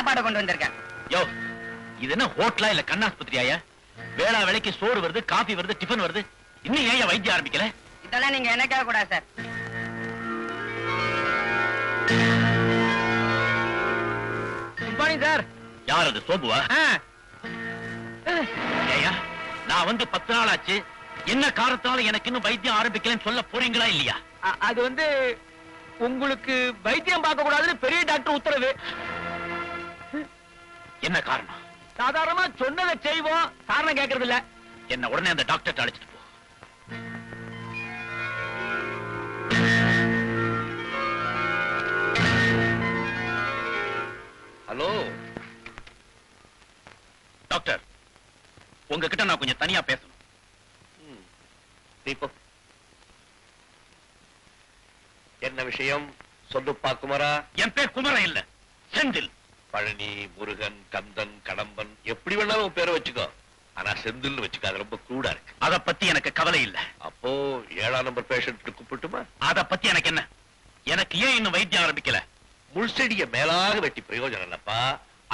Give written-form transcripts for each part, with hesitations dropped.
சாப்பாடு கொண்டு வந்திருக்கேன். யோ, இது என்ன ஹோட்டலா இல்ல கண்ணாஸ்பத்திரியா? வேளா வேலைக்கு சோறு வருது, காபி வருது, டிஃபன் வருது. இன்னும் ஏன் வைத்தியம் ஆரம்பிக்கல? இதெல்லாம் நீங்க என்ன கேட்க கூடாது சார். Good morning sir. யார் அது? சோபுவா? ஏயா, நான் வந்து 10 நாள் ஆச்சு. என்ன காரணத்தால எனக்கு இன்னும் வைத்தியம் ஆரம்பிக்கலன்னு சொல்ல போறீங்களா இல்லையா? அது வந்து உங்களுக்கு வைத்தியம் பார்க்க கூடாதுன்னு பெரிய டாக்டர் உத்தரவு. என்ன காரணம்? சாதாரணமா சொன்னதை செய்வோம், காரணம் கேட்கறது இல்ல. என்ன உடனே அந்த டாக்டர் அழைச்சிட்டு போ. ஹலோ டாக்டர், உங்ககிட்ட நான் கொஞ்சம் தனியா பேசணும். என்ன விஷயம் சொல்லுப்பா குமரா. என் பேர் குமரன் இல்ல, செந்தில். பழனி, முருகன், கந்தன், கடம்பன் எப்படி வேணாலும் உன் பேரை வச்சுக்கோ. ஆனா செந்தில் வச்சுக்க, அது ரொம்ப கூடா இருக்கு. அத பத்தி எனக்கு கவலை இல்ல. அப்போ 7ஆம் நம்பர் பேஷண்ட் கூப்பிட்டுமா? அத பத்தி எனக்கு என்ன? எனக்கு ஏன் இன்னும் வைத்தியம் ஆரம்பிக்கல? முள்செடிய மேலாக வெட்டி பிரயோஜனம் இல்லப்பா,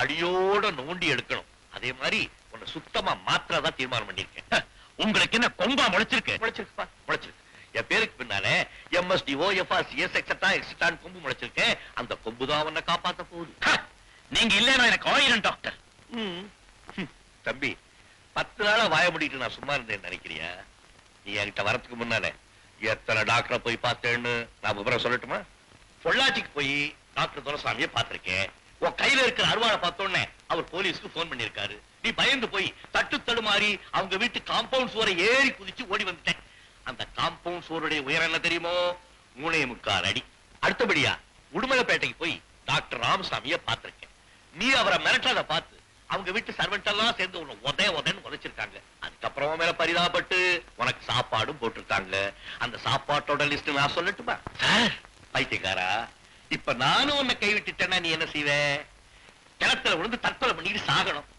அடியோட நோண்டி எடுக்கணும். அதே மாதிரி உன்னை சுத்தமா மாத்திரதான் தீர்மானம் பண்ணிருக்கேன். உங்களுக்கு என்ன கொம்பா முளைச்சிருக்கு? முளைச்சிருக்குப்பா, முளைச்சிருக்கு. என் பேருக்கு பின்னாலே MSD, OFR, CS, etc. கொம்பு முளைச்சிருக்கேன். அந்த கொம்பு தான் உன்னை காப்பாத்த போகுது. நீங்க இல்லைன்னா எனக்கு 1000 டாக்டர். தம்பி, 10 நாளா வாய முடிட்டு நான் சும்மா இருந்தேன் நினைக்கிறியா? நீ என்கிட்ட வரதுக்கு முன்னாலே எத்தனை டாக்டரை போய் பார்த்தேன்னு நான் விவரம் சொல்லட்டுமா? பொள்ளாச்சிக்கு போய் டாக்டர் துரைசாமியை பார்த்திருக்கேன். உன் கையில இருக்கிற அருவாளை பார்த்தோன்னே அவர் போலீஸ்க்கு போன் பண்ணிருக்காரு. நீ பயந்து போய் தட்டு தடுமாறி அவங்க வீட்டு காம்பவுண்ட் சுவரை ஏறி குதிச்சு ஓடி வந்துட்டேன். அந்த காம்பவுண்ட் சுவருடைய உயரம் என்ன தெரியுமோ? 3.25 அடி. அடுத்தபடியா உடுமலைப்பேட்டைக்கு போய் டாக்டர் ராமசாமியை பார்த்திருக்கேன். நீ அவரை மிரட்டதை பார்த்து அவங்க வீட்டு சர்வெண்ட் எல்லாம் சேர்ந்து உன்னை உதன்னு உதைச்சிருக்காங்க. அதுக்கப்புறம் மேல பரிதாபப்பட்டு உனக்கு சாப்பாடும் போட்டிருக்காங்க. அந்த சாப்பாட்டோட லிஸ்ட் நான் சொல்லட்டுமா? சார், பைத்தியக்காரா, இப்ப நானும் உன்னை கைவிட்டுட்டேன்னா நீ என்ன செய்வ? கிணத்துல விழுந்து தற்கொலை பண்ணிட்டு சாகணும்.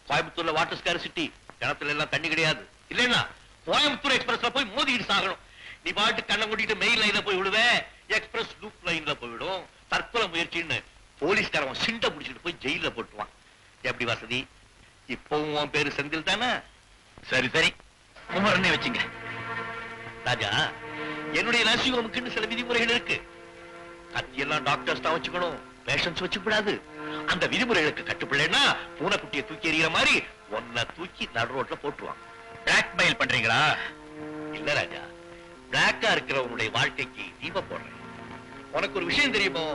கோயம்புத்தூர்ல வாட்டர் ஸ்கார்சிட்டி, கிணத்துல எல்லாம் தண்ணி கிடையாது. இல்லைன்னா கோயம்புத்தூர் எக்ஸ்பிரஸ்ல போய் மோதிக்கிட்டு சாகணும். நீ பாட்டு கண்ணை மூடிட்டு மெயின் லைன்ல போய் விடுவேன், எக்ஸ்பிரஸ் லூப் லைன்ல போய்விடும். தற்கொலை முயற்சின்னு போலீஸ்காரன் சிண்ட முடிச்சுட்டு போய் ஜெயில போட்டுவான். எப்படி வசதி? இப்பவும் உன் பேரு செந்தில் தானே? சரி சரி, குமரனே வச்சுங்க. ராஜா, என்னுடைய நர்சிங் சில விதிமுறைகள் இருக்கு. கத்தியெல்லாம் டாக்டர்ஸ் தான் வச்சுக்கணும், பேஷன்ஸ் வச்சுக்கூடாது. அந்த விதிமுறைகளுக்கு கட்டுப்படலைன்னா பூனைக்குட்டியை தூக்கி எறிகிற மாதிரி ஒன்ன தூக்கி நடு ரோட்ல போட்டுருவாங்க. பிளாக்மெயில் பண்றீங்களா? இல்ல ராஜா, பிளாக்கா இருக்கிறவனுடைய வாழ்க்கைக்கு தீபம் போடுறேன். உனக்கு ஒரு விஷயம் தெரியுமோ?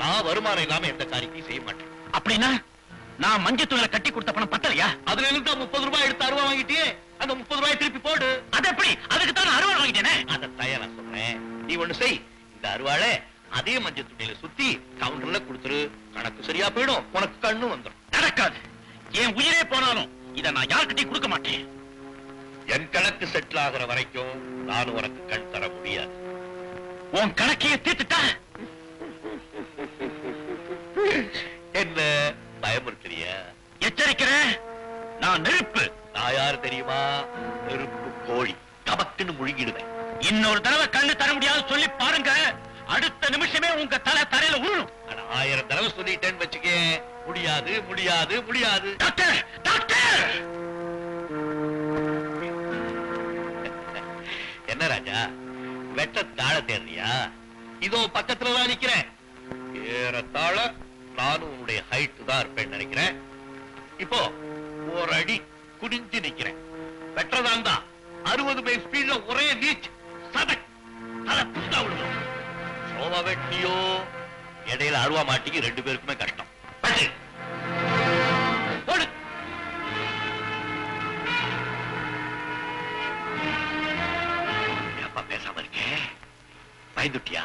நான் வருமானம் இல்லாம எந்த காரியத்தையும் செய்ய மாட்டேன். அப்படின்னா நான் மஞ்சத்தூளை கட்டி கொடுத்த பணம் பத்தலையா? அதுல இருந்து 30 ரூபாய் எடுத்து அருவா வாங்கிட்டே, அந்த 30 ரூபாய் திருப்பி போடு. அது எப்படி? அதுக்கு தான் நான் அருவா வாங்கிட்டேனே. அதை தயா நான் சொல்றேன். நீ ஒண்ணு செய், இந்த அருவாளை அதே மஞ்சள் துணியில சுத்தி கவுண்டர்ல கொடுத்துரு. கணக்கு சரியா போயிடும், உனக்கு கண்ணு வந்துடும். நடக்காது. என் உயிரே போனாலும் இதை நான் யாருக்கிட்டையும் கொடுக்க மாட்டேன். என் கணக்கு செட்டில் ஆகிற வரைக்கும் நான் உனக்கு கண் தர முடியாது. உன் கணக்கையே தீர்த்துட்டா என்ன பயமுறுத்துறிய? எச்சரிக்கிறேன், நான் நெருப்பு. நான் யாரு தெரியுமா? நெருப்பு கோழி. கபக்குன்னு முழுங்கிடுவேன். இன்னொரு தடவை கண்ணு தர முடியாது சொல்லி பாருங்க, அடுத்த நிமிஷமே உங்க தரையில உருளும். 1000 தடவை சொல்லிட்டேன்னு வச்சுக்க, முடியாது முடியாது முடியாது. Doctor, doctor! என்ன ராஜா, வெட்ட தாழ தேடுறியா? இதோ பக்கத்துலதான் நிக்கிறேன். ஏறத்தாழ நானும் உன்னுடைய ஹைட் தான் இருப்பேன்னு நினைக்கிறேன். இப்போ ஒரு அடி குடிஞ்சு நிக்கிறேன். வெற்றதான் தான் 60 மைல் ஸ்பீட்ல ஒரே நீச் சதக் தலை புஷ்டா விடுவோம். சோவா வெட்டியோ இடையில அருவா மாட்டிக்கு 2 பேருக்குமே கஷ்டம். போடு. அப்பா பேசாம இருக்கேன், பயந்துட்டியா?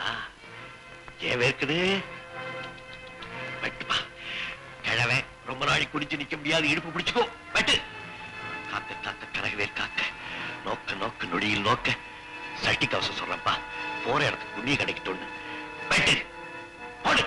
ஏன் இருக்குது? வெட்டுப்பா. கிழவை ரொம்ப நாளை குடிச்சு நிக்க முடியாது, இடுப்பு பிடிச்சுக்கோ. வெட்டு. காக்க காக்க கரகவேல் காக்க, நோக்க நோக்க நொடியில் நோக்க. சட்டி கவசம் சொல்றப்பா, போற இடத்துக்கு புண்ணிய கிடைக்கட்டும். வெட்டு. போடு.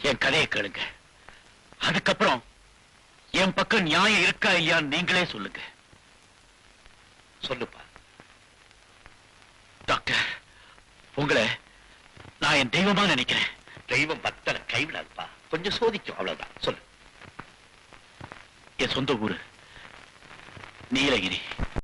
என் கதையை கேளுங்க. அதுக்கப்புறம் என் பக்கம் நியாயம் இருக்கா இல்லையான்னு நீங்களே சொல்லுங்க. சொல்லுப்பா. டாக்டர், உங்களை நான் என் தெய்வமா நினைக்கிறேன். தெய்வம் பக்தனை கைவிடாதுப்பா, கொஞ்சம் சோதிக்கும், அவ்வளவுதான். சொல்லு. என் சொந்த ஊரு நீலகிரி.